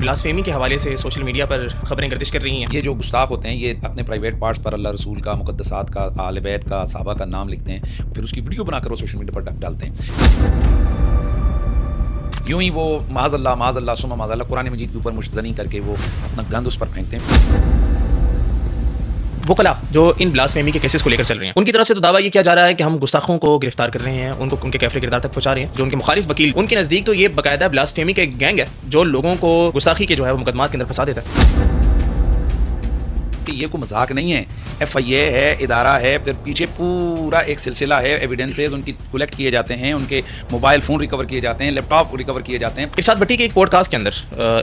Blasphemy के हवाले से सोशल मीडिया पर खबरें गर्दिश कर रही हैं। ये जो गुस्ताख होते हैं ये अपने प्राइवेट पार्ट्स पर अल्लाह रसूल का, मुक़द्दसात का, आले बैत का, सहाबा का नाम लिखते हैं, फिर उसकी वीडियो बनाकर वो सोशल मीडिया पर डालते हैं। यूं ही वो माज़अल्लाह सुम्मा माज़अल्लाह कुरान मजीद के ऊपर मुश्तज़नी करके वो अपना गंद उस पर फेंकते हैं। वकला जो इन ब्लास्फेमी के केसेस को लेकर चल रहे हैं, उनकी तरफ से तो दावा ये किया जा रहा है कि हम गुस्ताखों को गिरफ्तार कर रहे हैं, उनको उनके कैफरे किरदार तक पहुंचा रहे हैं। जो उनके मुखालिफ वकील, उनके नज़दीक तो ये बाकायदा ब्लास्फेमी का एक गैंग है जो लोगों को गुस्ताखी के जो है वो मुकदमात के अंदर फंसा देता है। ये कोई मजाक नहीं है, FIA है, इदारा है, फिर पीछे पूरा एक सिलसिला है, एविडेंसेस उनकी कलेक्ट किए जाते हैं, उनके मोबाइल फ़ोन रिकवर किए जाते हैं, लैपटॉप रिकवर किए जाते हैं। इरशाद भट्टी के एक पॉडकास्ट के अंदर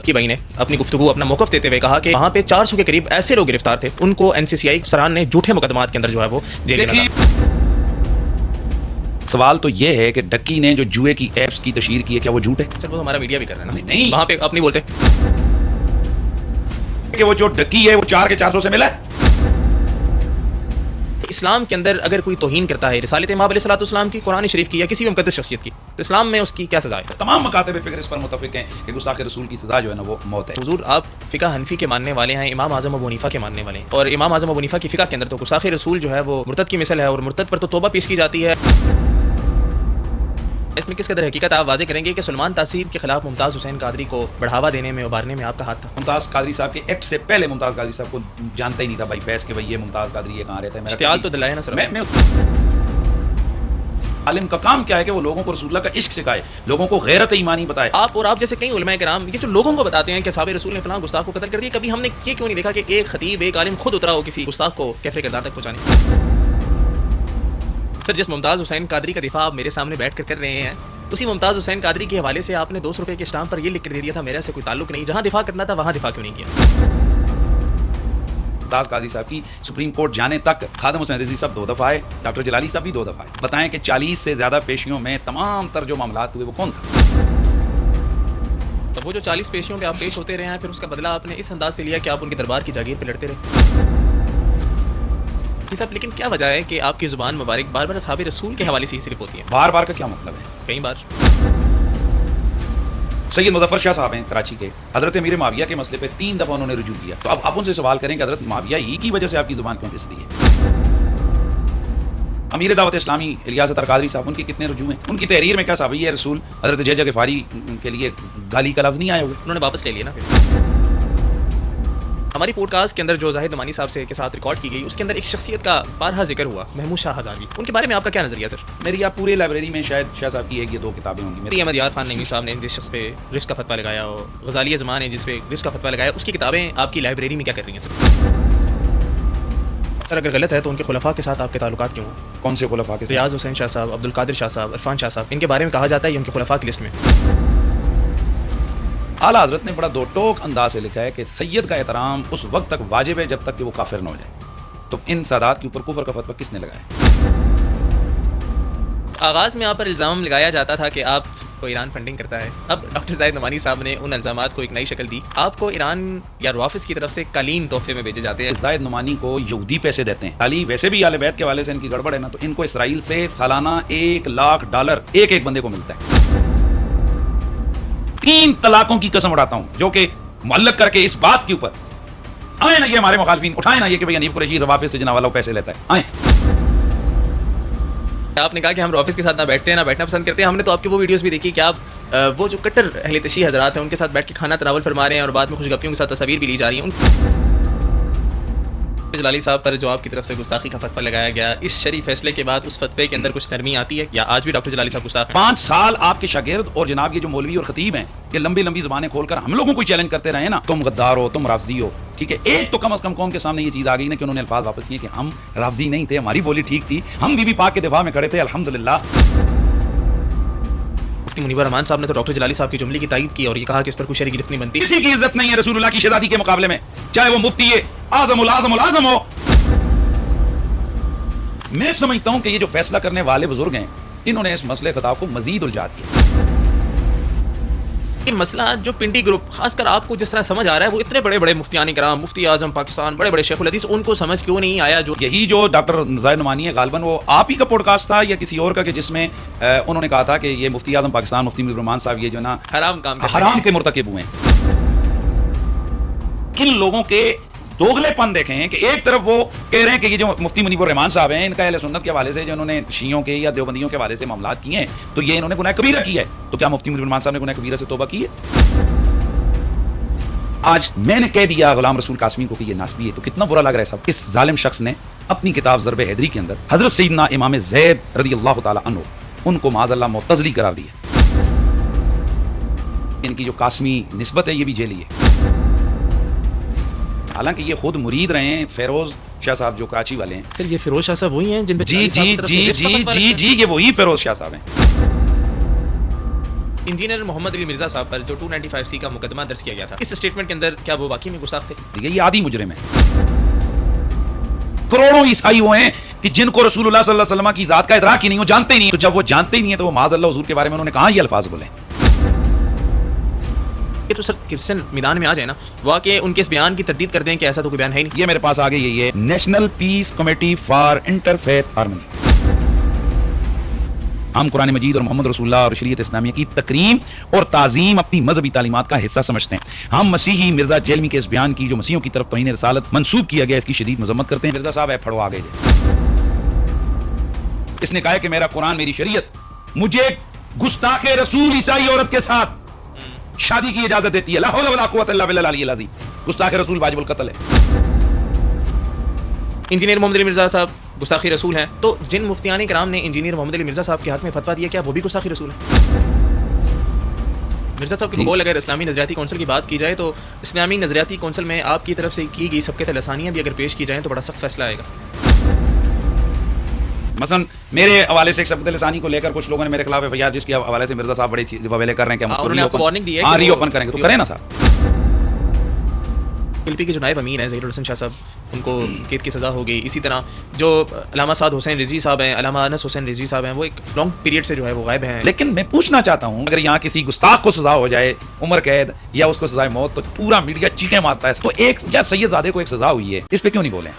की भाई ने अपनी गुफ्तगू, अपना मौक़िफ़ देते हुए कहा कि वहाँ पे 400 के करीब ऐसे लोग गिरफ्तार थे, उनको NCCI सरान ने झूठे मुकदमात के अंदर जो है वो जेल में डाला। सवाल तो ये है कि डक्की ने जो जुए की ऐप्स की तशहीर की है, क्या वो झूठ है? सर वो हमारा मीडिया भी कर रहे हैं ना, नहीं, वहाँ पे अपनी बोलते कि वो जो डक्की है वो 4 के 400 से मिला है। इस्लाम के अंदर अगर कोई तौहीन करता है रिसालत इमाम अलैहिस्सलाम की, कुरान शरीफ की या किसी भी मुक़द्दस शख्सियत की, तो इस्लाम में उसकी क्या सज़ा है? तमाम मकातब फ़िक्र इस पर मुत्तफ़िक़ हैं कि गुस्ताख़ रसूल की सज़ा जो है ना वो मौत है। हुज़ूर आप फ़िक़्ह हनफ़ी के मानने वाले हैं, इमाम आज़म अबू हनीफ़ा के मानने वाले हैं, और इमाम आज़म अबू हनीफ़ा की फ़िक़्ह के अंदर तो गुस्ताख़ रसूल जो है वो मुर्तद की मिसल है, और मुर्तद पर तो तौबा पेश की जाती है। इसमें किस कदर हकीकत आप वाज़े करेंगे कि सलमान तासीर के खिलाफ मुमताज़ हुसैन कादरी को बढ़ावा देने में, उभारने में आपका हाथ था? मुमताज़ कादरी साहब के एक्ट से पहले मुमताज़ कादरी साहब को जानता ही नहीं था भाई फैज़ के, भाई ये मुमताज़ कादरी ये कहाँ रहता है। इश्तियाल तो दिलाया ना सर। मैं आलिम का काम क्या है कि वो लोगों को रसूलुल्लाह का इश्क सिखाए, लोगों को गैरत ईमानी बताए। आप और आप जैसे कई उलमाए किराम ये जो लोगों को बताते हैं कि साहब रसूल ने फलां गुस्ताख को कत्ल कर दिया, कभी हमने ये क्यों नहीं देखा कि एक खतीब, एक आलिम खुद उतरा हो किसी गुस्ताख को कैफरे किरदार तक पहुंचाने? सर जिस मुमताज़ हुसैन कादरी का दिफा आप मेरे सामने बैठ कर रहे हैं, उसी मुमताज़ हुसैन कादरी के हवाले से आपने 200 रुपए के स्टाम्प पर ये लिख कर दे दिया था मेरे से कोई ताल्लुक नहीं, जहां दिफा करना था वहां दिफा क्यों नहीं किया? मुमताज़ कादरी साहब की सुप्रीम कोर्ट जाने तक खादिम हुसैन रिज़वी साहब 2 दफ़ा आए, डॉक्टर जलाली साहब भी 2 दफ़ा आए। बताएं कि 40 से ज़्यादा पेशियों में तमाम तर जो मामलात हुए वो कौन था? तो वो जो 40 पेशियों पे आप पेश होते रहे हैं, फिर उसका बदला आपने इस अंदाज से लिया कि आप उनके दरबार की जागीर पे लड़ते रहे। साहब लेकिन क्या वजह है कि आपकी ज़ुबान मुबारक बार बार असहाबे रसूल के हवाले से ही सिर्फ होती है? बार बार का क्या मतलब है? कई बार सैयद मुज़फ़्फ़र शाह साहब हैं कराची के, हज़रत अमीर मुआविया के मसले पे 3 दफ़ा उन्होंने रुजू किया। तो अब आप उनसे सवाल करें कि हज़रत मुआविया ही की वजह से आपकी ज़ुबान क्यों फिसली है? अमीर दावत इस्लामी इलियास अतर-क़ादरी साहब, उनके कितने रुजू हैं? उनकी तहरीर में क्या साहब ये रसूल हज़रत जयजा ग़फ़ारी के लिए गाली का लफ्ज़ नहीं आए हुए? उन्होंने वापस ले लिया ना। फिर हमारी पॉडकास्ट के अंदर जो जाहिद नमानी साहब से के साथ रिकॉर्ड की गई, उसके अंदर एक शख्सियत का बारहा जिक्र हुआ, महमूद शाह हज़ारवी। उनके बारे में आपका क्या नज़रिया सर? मेरी आप पूरे लाइब्रेरी में शायद शाह साहब की 1 या 2 किताबें होंगी। मेरी अहमद यार खान नईमी साहब ने जिस शख्स पे रिस्क का फतवा लगाया, और गज़ाली ज़मान ने जिस पे रिस्क का फतवा लगाया, उसकी किताबें आपकी लाइब्रेरी में क्या कर रही हैं सर? अगर गलत है तो उनके खुलफा के साथ आपके ताल्लुकात क्यों हैं? कौन से खुलफा के? रियाज हुसैन शाह साहब, अब्दुल कादिर शाह साहब, इरफान शाह साहब, इनके बारे में कहा जाता है ये उनके खुलफा की लिस्ट में। आला हज़रत ने बड़ा दो टोक अंदाज से लिखा है कि सैयद का एहतराम उस वक्त तक वाजिब है जब तक कि वो काफिर न हो जाए। तो इन सादात के ऊपर कुफर का फतवा किसने लगाया? आगाज़ में आप पर इल्ज़ाम लगाया जाता था कि आप को ईरान फंडिंग करता है। अब डॉक्टर जाहिद नमानी साहब ने उन इल्ज़ामात को एक नई शक्ल दी। आपको ईरान या रवाफिज़ की तरफ से कालीन तोहफे में भेजे जाते हैं। जाहिद नमानी को यहूदी पैसे देते हैं। खाली वैसे भी आले बैत के हवाले से इनकी गड़बड़ है ना, तो इनको इसराइल से सालाना $1,00,000 एक बंदे को मिलता है। 3 तलाकों की कसम उड़ाता हूं, जो कि मुअल्लक करके इस बात के ऊपर आए ना, ये हमारे मुखालिफिन उठाए ना ये कि भाई हनीफ कुरैशी रवाफिज़ से जनाब वाला पैसे लेता है। आए आपने कहा कि हम ऑफिस के साथ ना बैठते हैं, ना बैठना पसंद करते हैं। हमने तो आपकी वो वीडियोस भी देखी कि आप वो जो कट्टर अहले तशी हजरात हैं उनके साथ बैठ के खाना तनावल फरमा रहे हैं, और बाद में खुशगपियों के साथ तस्वीर भी ली जा रही हैं। जलाली साहब पर जो आपकी तरफ से गुस्ताखी का फतवा लगाया गया, इस शरीफ फैसले के बाद उस फतवे के अंदर कुछ नरमी आती है, या आज भी डॉक्टर जलाली साहब गुस्ताख हैं? 5 साल आपके शागिर्द और जनाब ये जो मौलवी और खतीब हैं, ये लंबी लंबी ज़ुबानें खोलकर हम लोगों को चैलेंज करते रहे ना, तुम गद्दार हो, तुम राफजी हो। ठीक है, एक तो कम अज कम कौम के सामने ये चीज़ आ गई ना कि उन्होंने अल्फाज वापस किए कि हम राफजी नहीं थे, हमारी बोली ठीक थी, हम बीबी पाक के दिफा में खड़े थे, अल्हम्दुलिल्लाह। मुनीवर रहमान साहब ने तो डॉक्टर जलाली साहब की जुमले की तायीद की और ये कहा कि इस पर कोई शरई गिरफ्त नहीं बनती। किसी की इज्जत नहीं है रसूलुल्लाह की शहजादी के मुकाबले में, चाहे वो मुफ्ती आज़मुल आज़मुल आज़म हो। मैं समझता हूं कि ये जो फैसला करने वाले बुजुर्ग हैं, इन्होंने इस मसले खिताब को मजीद उलझा दिया। ये मसला जो पिंडी ग्रुप, खासकर आपको जिस तरह समझ आ रहा है, वो इतने बड़े बड़े मुफ्तियान किराम, मुफ्ती आजम पाकिस्तान, बड़े बड़े शेखुल हदीस, उनको समझ क्यों नहीं आया? जो यही जो डॉक्टर जाहिद नमानी है, गालबन वो आप ही का पॉडकास्ट था या किसी और का, कि जिसमें उन्होंने कहा था कि ये मुफ्ती आजम पाकिस्तान, मुफ्ती मुनीर रहमान साहब ये जो ना हराम काम हराम के मुर्तकिब हुए हैं। इन लोगों के दोगलेपन देखें कि एक तरफ वो कह रहे हैं कि ये जो मुफ्ती मुनीबुर रहमान साहब हैं, इनका अहले सुन्नत के हवाले से जो उन्होंने शियों के या देवबंदियों के हवाले से मामलात किए हैं, तो ये इन्होंने गुनाह कबीरा किया है। तो क्या मुफ्ती मुनीबुर रहमान साहब ने गुनाह कबीरा से तौबा की है? आज मैंने कह दिया गुलाम रसूल कासमी को कि ये नासबी है, तो कितना बुरा लग रहा है सब। इस जालिम शख्स ने अपनी किताब ज़र्ब हैदरी के अंदर हजरत सैयदना इमाम ज़ैद रज़ियल्लाहु ताला अन्हु उनको माज़अल्लाह मुअतज़िली करार दिया। इनकी जो कासमी निस्बत है ये भी जेली है। हालांकि ये खुद मुरीद रहे हैं फेरोज शाह साहब जो कराची वाले हैं। सर ये फिरोज शाह साहब वही हैं जिन पे जी जी जी जी जी जी ये वही फेरोज शाह साहब हैं। इंजीनियर मोहम्मद अली मिर्जा साहब पर जो 295C का मुकदमा दर्ज किया गया था, इस स्टेटमेंट के अंदर क्या वो वाकई में गुस्ताख थे? देखिए ये आदि मुजरिम है। करोड़ों ईसाई वो हैं कि जिनको रसूलुल्लाह सल्लल्लाहु अलैहि वसल्लम की जात का इदराक ही नहीं, वो जानते ही नहीं। तो जब वो जानते ही नहीं है तो वो माज़अल्लाह हुजूर के बारे में उन्होंने कहाँ ये अल्फाज बोले? ये तो सर क्रिश्चियन मैदान में आ जाए ना, वाकई उनके इस बयान की तरदीद कर दें कि ऐसा तो कोई बयान है ही नहीं। ये मेरे पास आगे यही है, national peace committee for interfaith harmony. हम कुरान मजीद और मोहम्मद रसूलुल्लाह और शरीयत इस्लामिया की तकरीम और ताज़ीम अपनी मजहबी तालीमात का हिस्सा समझते हैं। हम मसीही मिर्जा जेलमी के इस बयान की जो मसीहों की तरफ तौहीन रिसालत मंसूब किया गया, इसकी शदीद मजम्मत करते हैं। मिर्जा साहब है फड़ो आगे, इसने कहा कि मेरा कुरान मेरी शरीयत मुझे गुस्ताखे रसूल ईसाई औरत के साथ शादी की इजाजत देती है। ला हौला वला कुव्वता इल्ला बिल्लाह अल-अली अज़ीम। गुस्ताखे रसूल वाजिबुल कत्ल है। इंजीनियर मोहम्मद अली मिर्जा साहब गुस्ताखी रसूल हैं, तो जिन मुफ्तियान कराम ने इंजीनियर मोहम्मद अली मिर्जा साहब के हक में फतवा दिया, क्या वो भी गुस्ताखी रसूल है? मिर्जा साहब के बोल, अगर इस्लामी नजरियाती कौंसिल की बात की जाए तो इस्लामी नजरियाती कौंसिल में आपकी तरफ से की गई सबके तलसानियाँ भी अगर पेश की जाएँ तो बड़ा सख्त फैसला आएगा। मसलन मेरे हवाले से एक सबक लिसानी को लेकर कुछ लोगों ने मेरे खिलाफ एफआईआर जिसके हवाले से मिर्जा साहब बड़ी हवाले कर रहे हैं कि हम उन्होंने आपको वार्निंग दी है कि रीओपन करेंगे, तो करें ना साहब। एलपी के जो नायब अमीर हैं ज़हीरुल हसन शाह साहब, उनको कैद की सज़ा हो गई। इसी तरह जो अल्लामा साद हुसैन रिजवी साहब हैं, अल्लामा अनस हुसैन रिजवी साहब हैं, वो एक लॉन्ग पीरियड से जो है वो गायब हैं। लेकिन मैं पूछना चाहता हूँ, अगर यहाँ किसी गुस्ताख को सजा हो जाए उम्र कैद या उसको सजाए मौत, तो पूरा मीडिया चीखें मारता है। तो एक क्या सैयद ज़ादे को एक सजा हुई है, इस पे क्यों नहीं बोले?